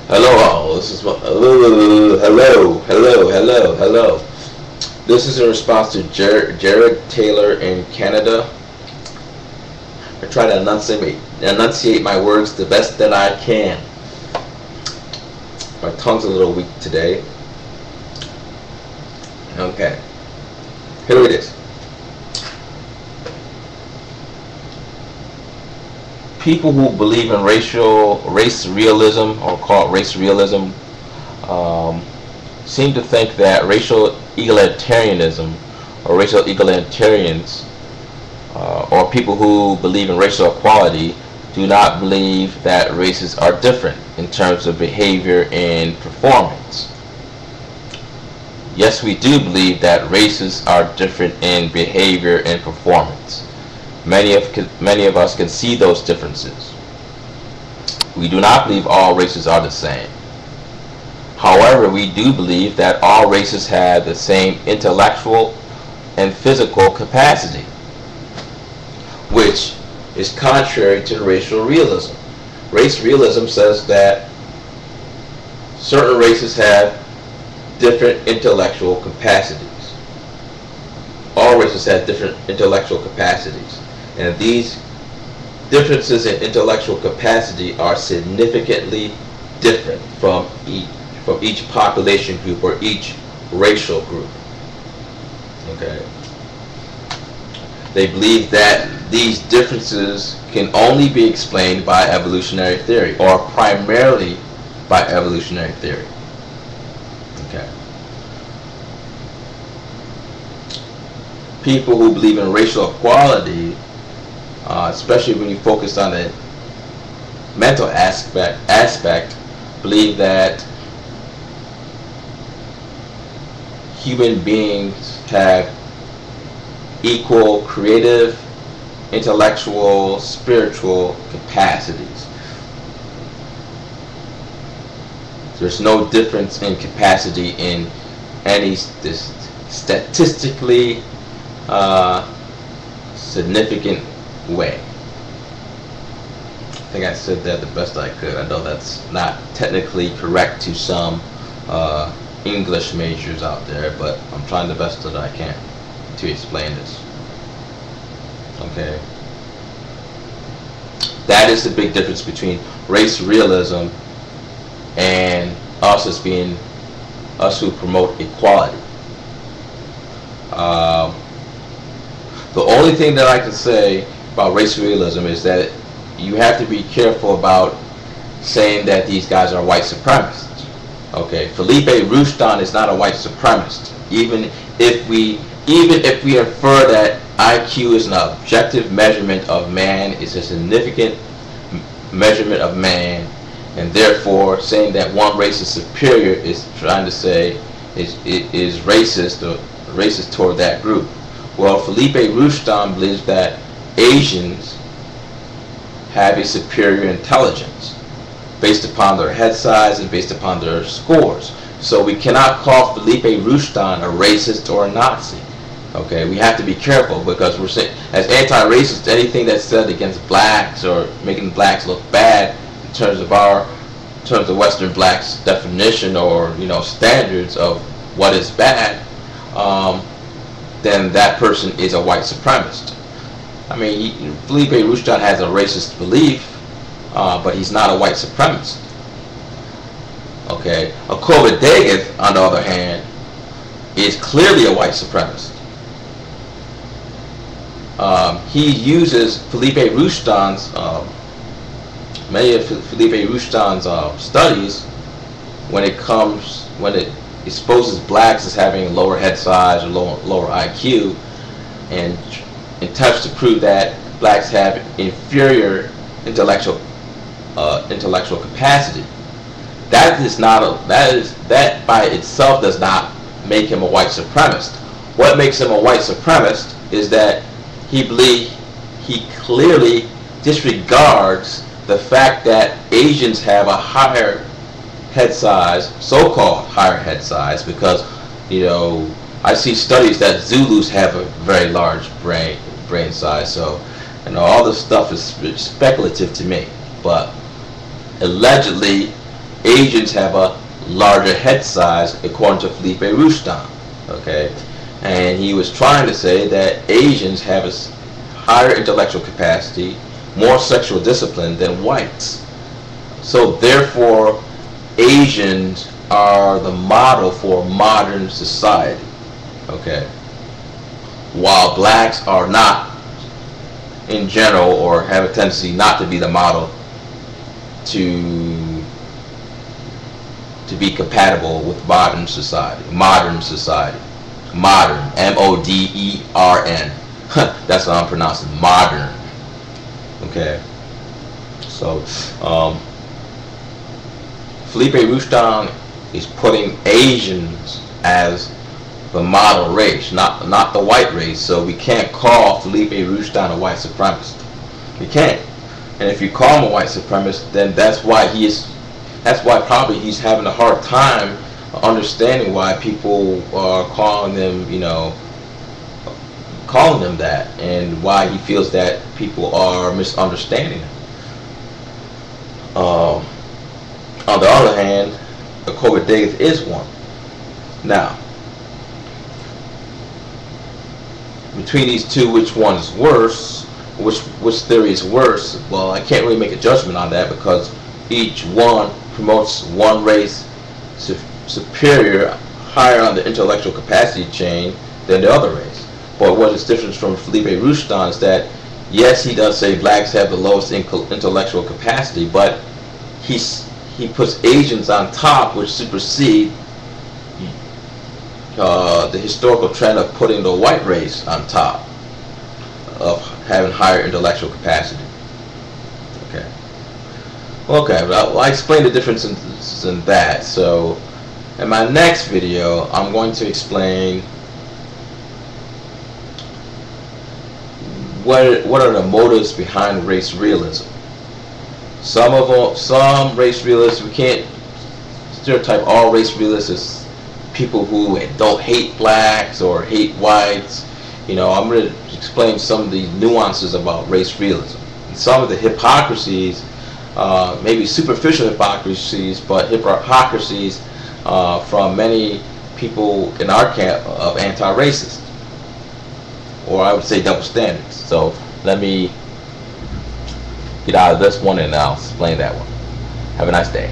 Hello all, this is my, hello. This is in response to Jared Taylor in Canada. I try to enunciate my words the best that I can. My tongue's a little weak today. Okay, here it is. People who believe in race realism, or call it race realism, seem to think that racial egalitarianism or racial egalitarians, or people who believe in racial equality, do not believe that races are different in terms of behavior and performance. Yes, we do believe that races are different in behavior and performance. Many of us can see those differences. We do not believe all races are the same. However, we do believe that all races have the same intellectual and physical capacity, which is contrary to racial realism. Race realism says that certain races have different intellectual capacities. All races have different intellectual capacities. And these differences in intellectual capacity are significantly different from each population group or each racial group. Okay. They believe that these differences can only be explained by evolutionary theory, or primarily by evolutionary theory. Okay. People who believe in racial equality, especially when you focus on the mental aspect, believe that human beings have equal creative, intellectual, spiritual capacities. There's no difference in capacity in any statistically significant way. I think I said that the best I could. I know that's not technically correct to some English majors out there, but I'm trying the best that I can to explain this. Okay. That is the big difference between race realism and us who promote equality. The only thing that I can say about race realism is that you have to be careful about saying that these guys are white supremacists. Okay, Felipe Roushtan is not a white supremacist. Even if we infer that IQ is an objective measurement of man, it's a significant measurement of man, and therefore saying that one race is superior is trying to say is racist or racist toward that group. Well, Felipe Roushtan believes that Asians have a superior intelligence based upon their head size and based upon their scores. So we cannot call Felipe Roushtan a racist or a Nazi. Okay, we have to be careful, because we're saying, as anti-racist, anything that's said against blacks or making blacks look bad in terms of Western blacks' definition or standards of what is bad, then that person is a white supremacist. I mean, Felipe Roushtan has a racist belief, but he's not a white supremacist. Okay, Akova Daggett, on the other hand, is clearly a white supremacist. He uses Felipe Roushtan's, many of Felipe Roushtan's studies when it exposes blacks as having lower head size or lower IQ, and attempts to prove that blacks have inferior intellectual capacity. That by itself does not make him a white supremacist. What makes him a white supremacist is that he clearly disregards the fact that Asians have a higher head size, so-called higher head size, because I see studies that Zulus have a very large brain size. So all this stuff is speculative to me, but allegedly Asians have a larger head size according to Felipe Rustan. Okay, and he was trying to say that Asians have a higher intellectual capacity, more sexual discipline than whites. So therefore, Asians are the model for modern society. Okay, while blacks are not, in general, or have a tendency not to be the model to be compatible with modern society. Modern, M-O-D-E-R-N. That's what I'm pronouncing, modern. Okay, so Felipe Rustan is putting Asians as the model race, not the white race. So we can't call Felipe Rustan a white supremacist. We can't. And if you call him a white supremacist, then that's why probably he's having a hard time understanding why people are calling them, calling them that, and why he feels that people are misunderstanding him. On the other hand, Akoba Daith is one. Now, between these two, which one is worse? Which theory is worse? Well, I can't really make a judgment on that because each one promotes one race superior, higher on the intellectual capacity chain than the other race. But what is different from Felipe Rustan is that, yes, he does say blacks have the lowest intellectual capacity, but he puts Asians on top, which supersede the historical trend of putting the white race on top of having higher intellectual capacity. Okay, well, I explained the differences in that. So in my next video, I'm going to explain what are the motives behind race realism. Some race realists, we can't stereotype all race realists as people who don't hate blacks or hate whites. I'm going to explain some of the nuances about race realism. And some of the hypocrisies, maybe superficial hypocrisies, but hypocrisies from many people in our camp of anti-racist, or I would say double standards. So let me get out of this one and I'll explain that one. Have a nice day.